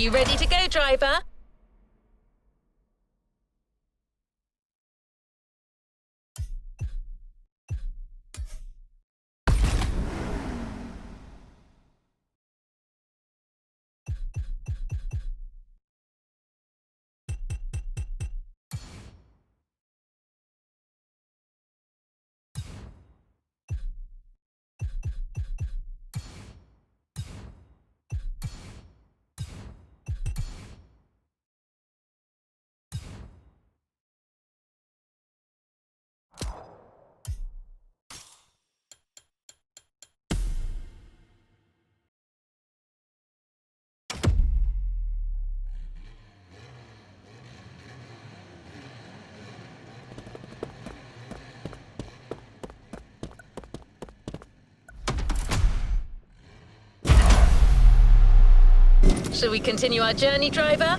you ready to go, driver? Shall we continue our journey, driver?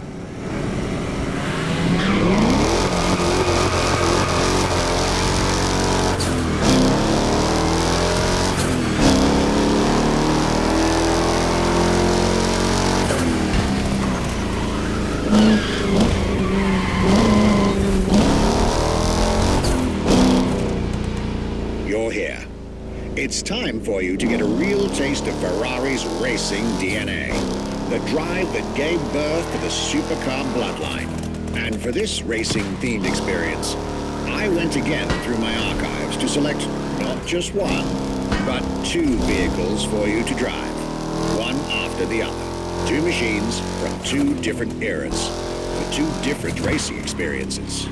You're here. It's time for you to get a real taste of Ferrari's racing DNA. The drive that gave birth to the supercar bloodline. And for this racing-themed experience, I went again through my archives to select not just one, but two vehicles for you to drive, one after the other. Two machines from two different eras, for two different racing experiences.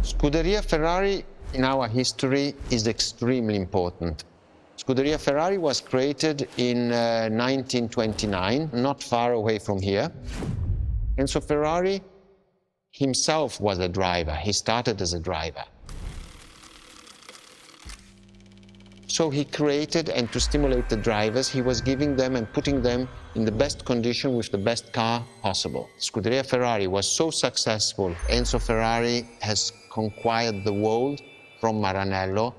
Scuderia Ferrari in our history is extremely important. Scuderia Ferrari was created in 1929, not far away from here. Enzo Ferrari himself was a driver. He started as a driver. So he created, and to stimulate the drivers, he was giving them and putting them in the best condition with the best car possible. Scuderia Ferrari was so successful. Enzo Ferrari has conquered the world from Maranello.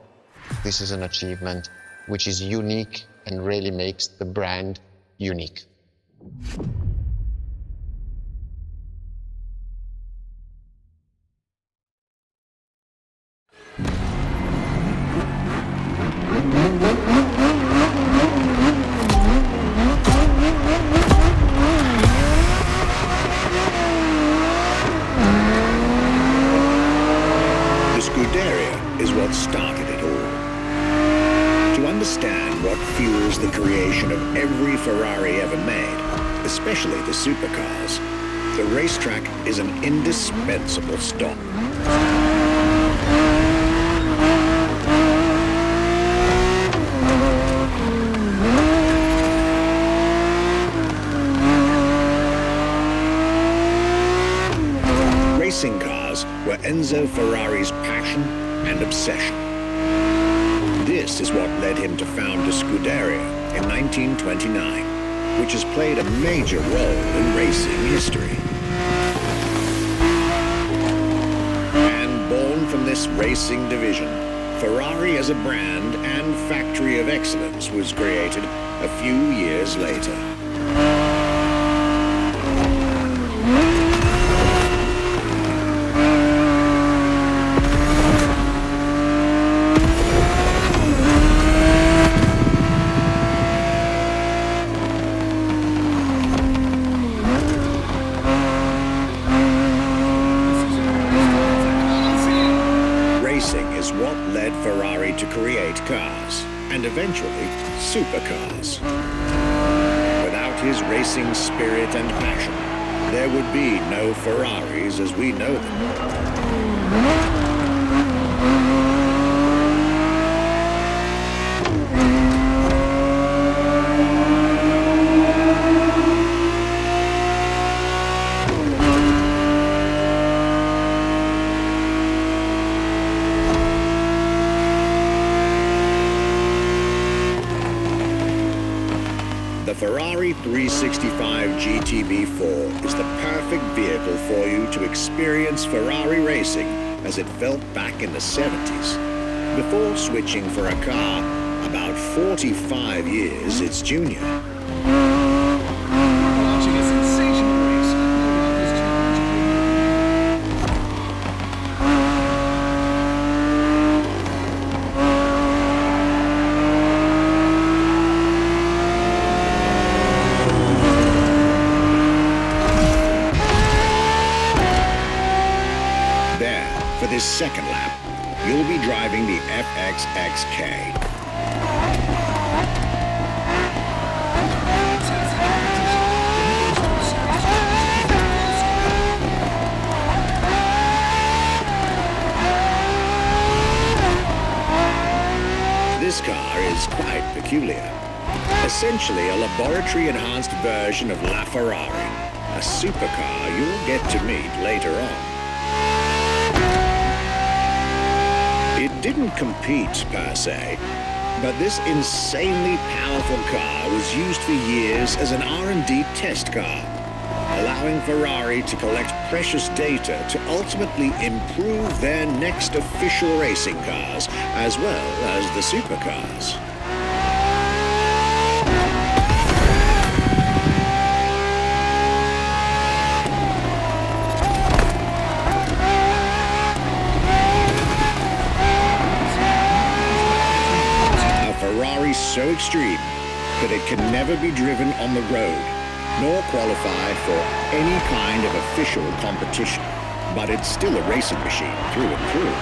This is an achievement which is unique and really makes the brand unique. Is what started it all. To understand what fuels the creation of every Ferrari ever made, especially the supercars, the racetrack is an indispensable stop. Racing cars were Enzo Ferrari's passion and obsession. This is what led him to found a Scuderia in 1929, which has played a major role in racing history. And born from this racing division, Ferrari as a brand and factory of excellence was created a few years later. Ferrari to create cars, and eventually supercars. Without his racing spirit and passion, there would be no Ferraris as we know them. The Ferrari 365 GTB4 is the perfect vehicle for you to experience Ferrari racing as it felt back in the 70s. Before switching for a car about 45 years its junior. Watching a sensational race. For this second lap, you'll be driving the FXXK. This car is quite peculiar. Essentially a laboratory-enhanced version of La Ferrari, a supercar you'll get to meet later on. It didn't compete, per se, but this insanely powerful car was used for years as an R&D test car, allowing Ferrari to collect precious data to ultimately improve their next official racing cars, as well as the supercars. Ferrari so extreme that it can never be driven on the road, nor qualify for any kind of official competition. But it's still a racing machine through and through.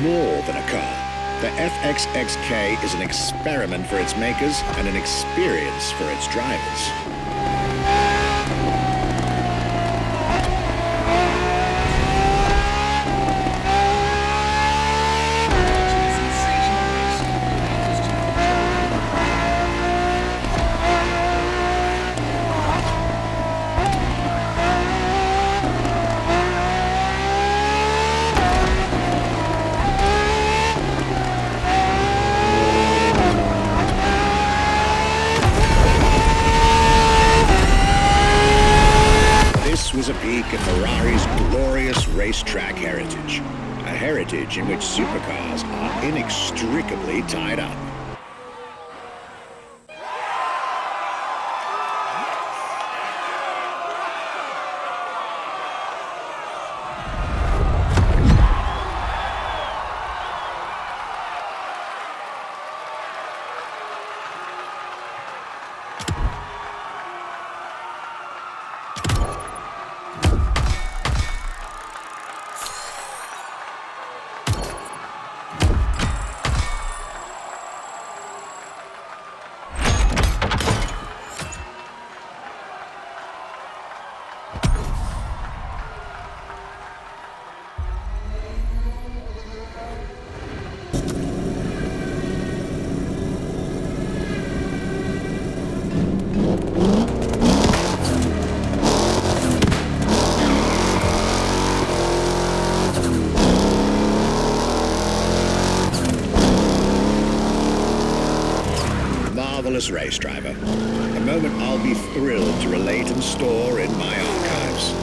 More than a car, the FXXK is an experiment for its makers and an experience for its drivers. at Ferrari's glorious racetrack heritage. A heritage in which supercars are inextricably tied up. Marvelous race driver. A moment I'll be thrilled to relate and store in my archives.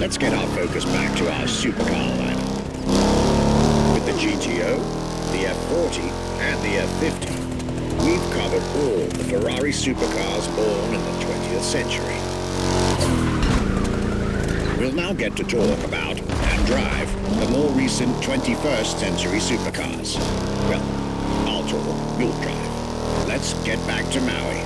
Let's get our focus back to our supercar lineup. With the GTO, the F40, and the F50, we've covered all the Ferrari supercars born in the 20th century. We'll now get to talk about and drive the more recent 21st century supercars. Well, I'll talk, you'll drive. Let's get back to Maui.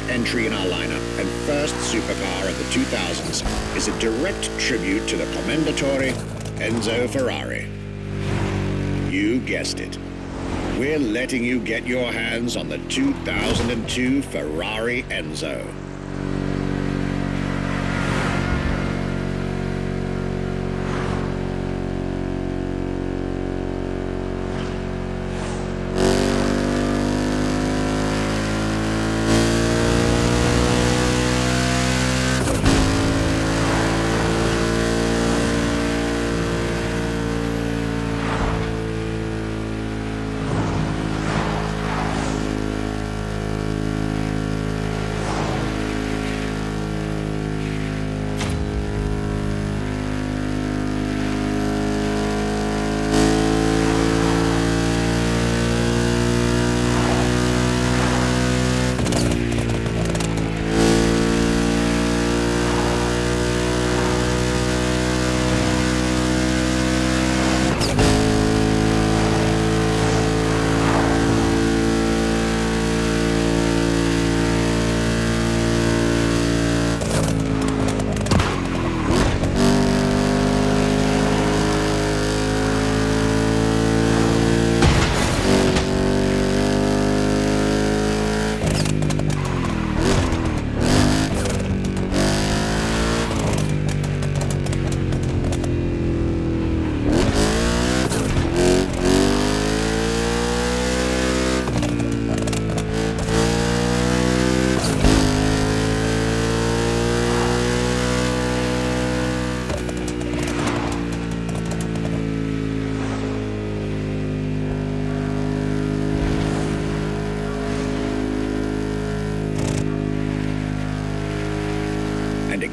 Entry in our lineup and first supercar of the 2000s is a direct tribute to the Commendatore Enzo Ferrari. You guessed it. We're letting you get your hands on the 2002 Ferrari Enzo.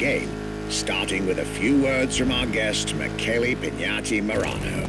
game, starting with a few words from our guest, Michele Pignati Marano.